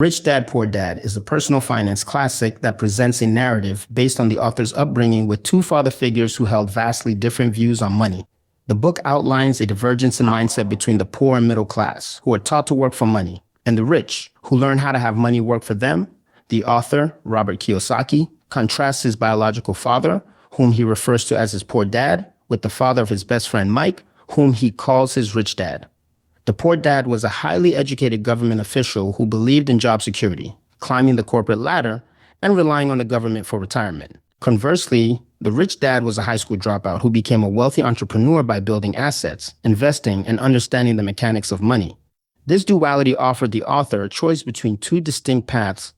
Rich Dad, Poor Dad is a personal finance classic that presents a narrative based on the author's upbringing with two father figures who held vastly different views on money. The book outlines a divergence in mindset between the poor and middle class, who are taught to work for money, and the rich, who learn how to have money work for them. The author, Robert Kiyosaki, contrasts his biological father, whom he refers to as his poor dad, with the father of his best friend Mike, whom he calls his rich dad. The poor dad was a highly educated government official who believed in job security, climbing the corporate ladder, and relying on the government for retirement. Conversely, the rich dad was a high school dropout who became a wealthy entrepreneur by building assets, investing, and understanding the mechanics of money. This duality offered the author a choice between two distinct paths: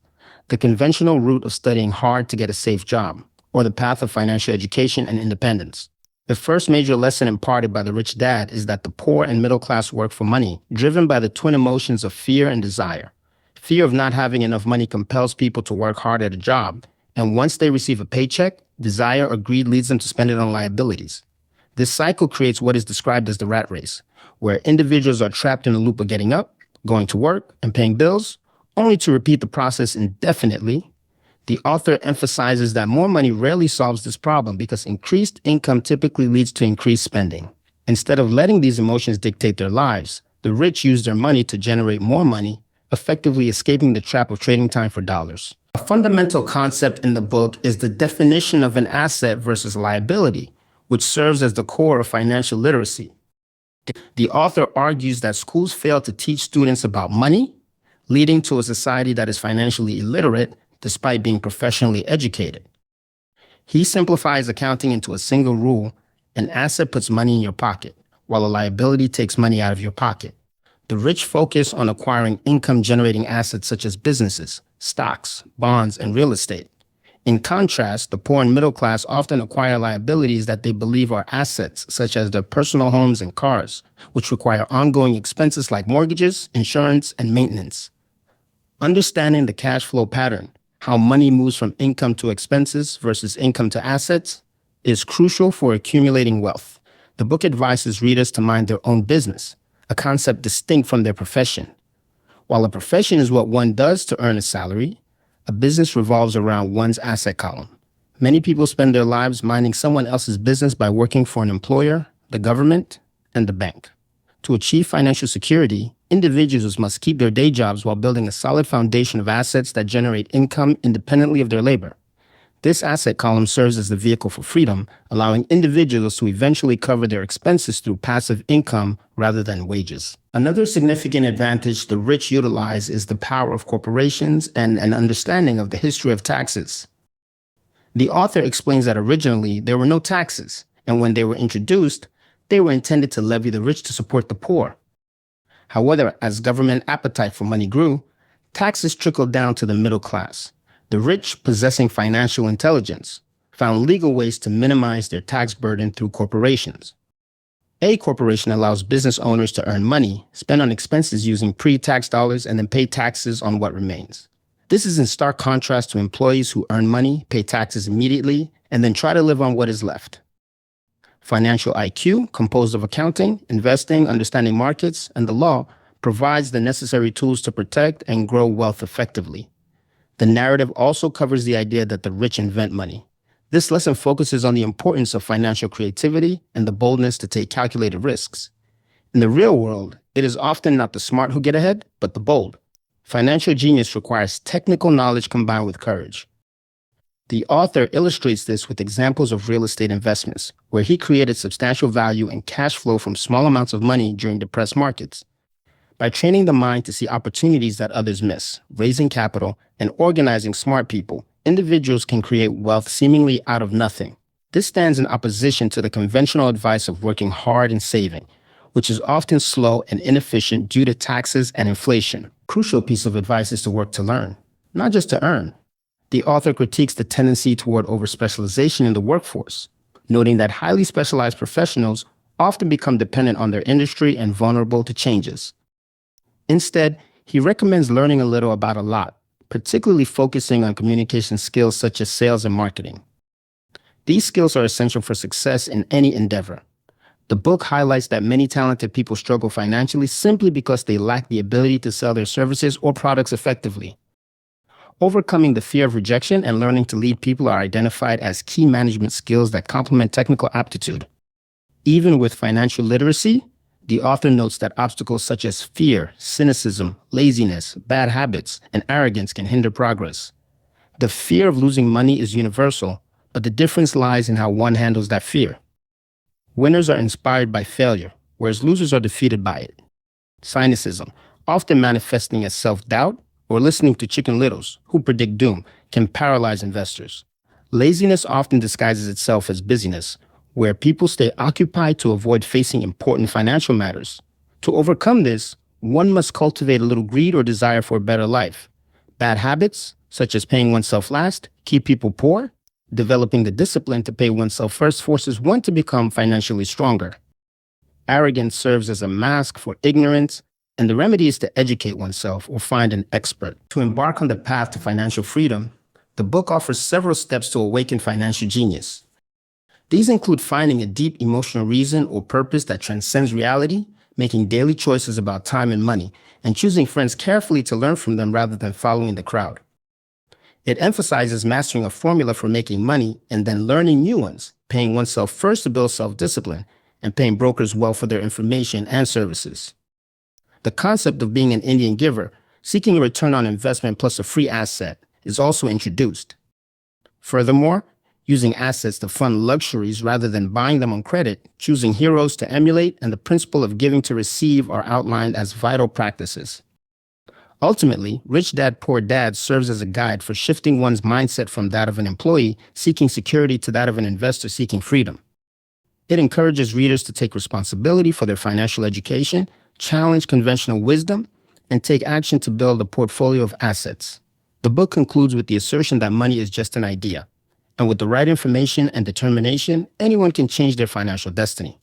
the conventional route of studying hard to get a safe job, or the path of financial education and independence. The first major lesson imparted by the rich dad is that the poor and middle class work for money, driven by the twin emotions of fear and desire. Fear of not having enough money compels people to work hard at a job, and once they receive a paycheck, desire or greed leads them to spend it on liabilities. This cycle creates what is described as the rat race, where individuals are trapped in a loop of getting up, going to work, and paying bills, only to repeat the process indefinitely. The author emphasizes that more money rarely solves this problem because increased income typically leads to increased spending. Instead of letting these emotions dictate their lives, the rich use their money to generate more money, effectively escaping the trap of trading time for dollars. A fundamental concept in the book is the definition of an asset versus liability, which serves as the core of financial literacy. The author argues that schools fail to teach students about money, leading to a society that is financially illiterate despite being professionally educated. He simplifies accounting into a single rule: an asset puts money in your pocket, while a liability takes money out of your pocket. The rich focus on acquiring income-generating assets such as businesses, stocks, bonds, and real estate. In contrast, the poor and middle class often acquire liabilities that they believe are assets, such as their personal homes and cars, which require ongoing expenses like mortgages, insurance, and maintenance. Understanding the cash flow pattern, how money moves from income to expenses versus income to assets, is crucial for accumulating wealth. The book advises readers to mind their own business, a concept distinct from their profession. While a profession is what one does to earn a salary, a business revolves around one's asset column. Many people spend their lives minding someone else's business by working for an employer, the government, and the bank. To achieve financial security, individuals must keep their day jobs while building a solid foundation of assets that generate income independently of their labor. This asset column serves as the vehicle for freedom, allowing individuals to eventually cover their expenses through passive income rather than wages. Another significant advantage the rich utilize is the power of corporations and an understanding of the history of taxes. The author explains that originally there were no taxes, and when they were introduced, they were intended to levy the rich to support the poor. However, as government appetite for money grew, taxes trickled down to the middle class. The rich, possessing financial intelligence, found legal ways to minimize their tax burden through corporations. A corporation allows business owners to earn money, spend on expenses using pre-tax dollars, and then pay taxes on what remains. This is in stark contrast to employees who earn money, pay taxes immediately, and then try to live on what is left. Financial IQ, composed of accounting, investing, understanding markets, and the law, provides the necessary tools to protect and grow wealth effectively. The narrative also covers the idea that the rich invent money. This lesson focuses on the importance of financial creativity and the boldness to take calculated risks. In the real world, it is often not the smart who get ahead, but the bold. Financial genius requires technical knowledge combined with courage. The author illustrates this with examples of real estate investments, where he created substantial value and cash flow from small amounts of money during depressed markets. By training the mind to see opportunities that others miss, raising capital, and organizing smart people, individuals can create wealth seemingly out of nothing. This stands in opposition to the conventional advice of working hard and saving, which is often slow and inefficient due to taxes and inflation. Crucial piece of advice is to work to learn, not just to earn. The author critiques the tendency toward overspecialization in the workforce, noting that highly specialized professionals often become dependent on their industry and vulnerable to changes. Instead, he recommends learning a little about a lot, particularly focusing on communication skills such as sales and marketing. These skills are essential for success in any endeavor. The book highlights that many talented people struggle financially simply because they lack the ability to sell their services or products effectively. Overcoming the fear of rejection and learning to lead people are identified as key management skills that complement technical aptitude. Even with financial literacy, the author notes that obstacles such as fear, cynicism, laziness, bad habits, and arrogance can hinder progress. The fear of losing money is universal, but the difference lies in how one handles that fear. Winners are inspired by failure, whereas losers are defeated by it. Cynicism, often manifesting as self-doubt or listening to Chicken Littles, who predict doom, can paralyze investors. Laziness often disguises itself as busyness, where people stay occupied to avoid facing important financial matters. To overcome this, one must cultivate a little greed or desire for a better life. Bad habits, such as paying oneself last, keep people poor. Developing the discipline to pay oneself first forces one to become financially stronger. Arrogance serves as a mask for ignorance, and the remedy is to educate oneself or find an expert. To embark on the path to financial freedom, the book offers several steps to awaken financial genius. These include finding a deep emotional reason or purpose that transcends reality, making daily choices about time and money, and choosing friends carefully to learn from them rather than following the crowd. It emphasizes mastering a formula for making money and then learning new ones, paying oneself first to build self-discipline, and paying brokers well for their information and services. The concept of being an Indian giver, seeking a return on investment plus a free asset, is also introduced. Furthermore, using assets to fund luxuries rather than buying them on credit, choosing heroes to emulate, and the principle of giving to receive are outlined as vital practices. Ultimately, Rich Dad, Poor Dad serves as a guide for shifting one's mindset from that of an employee seeking security to that of an investor seeking freedom. It encourages readers to take responsibility for their financial education, challenge conventional wisdom, and take action to build a portfolio of assets. The book concludes with the assertion that money is just an idea, and with the right information and determination, anyone can change their financial destiny.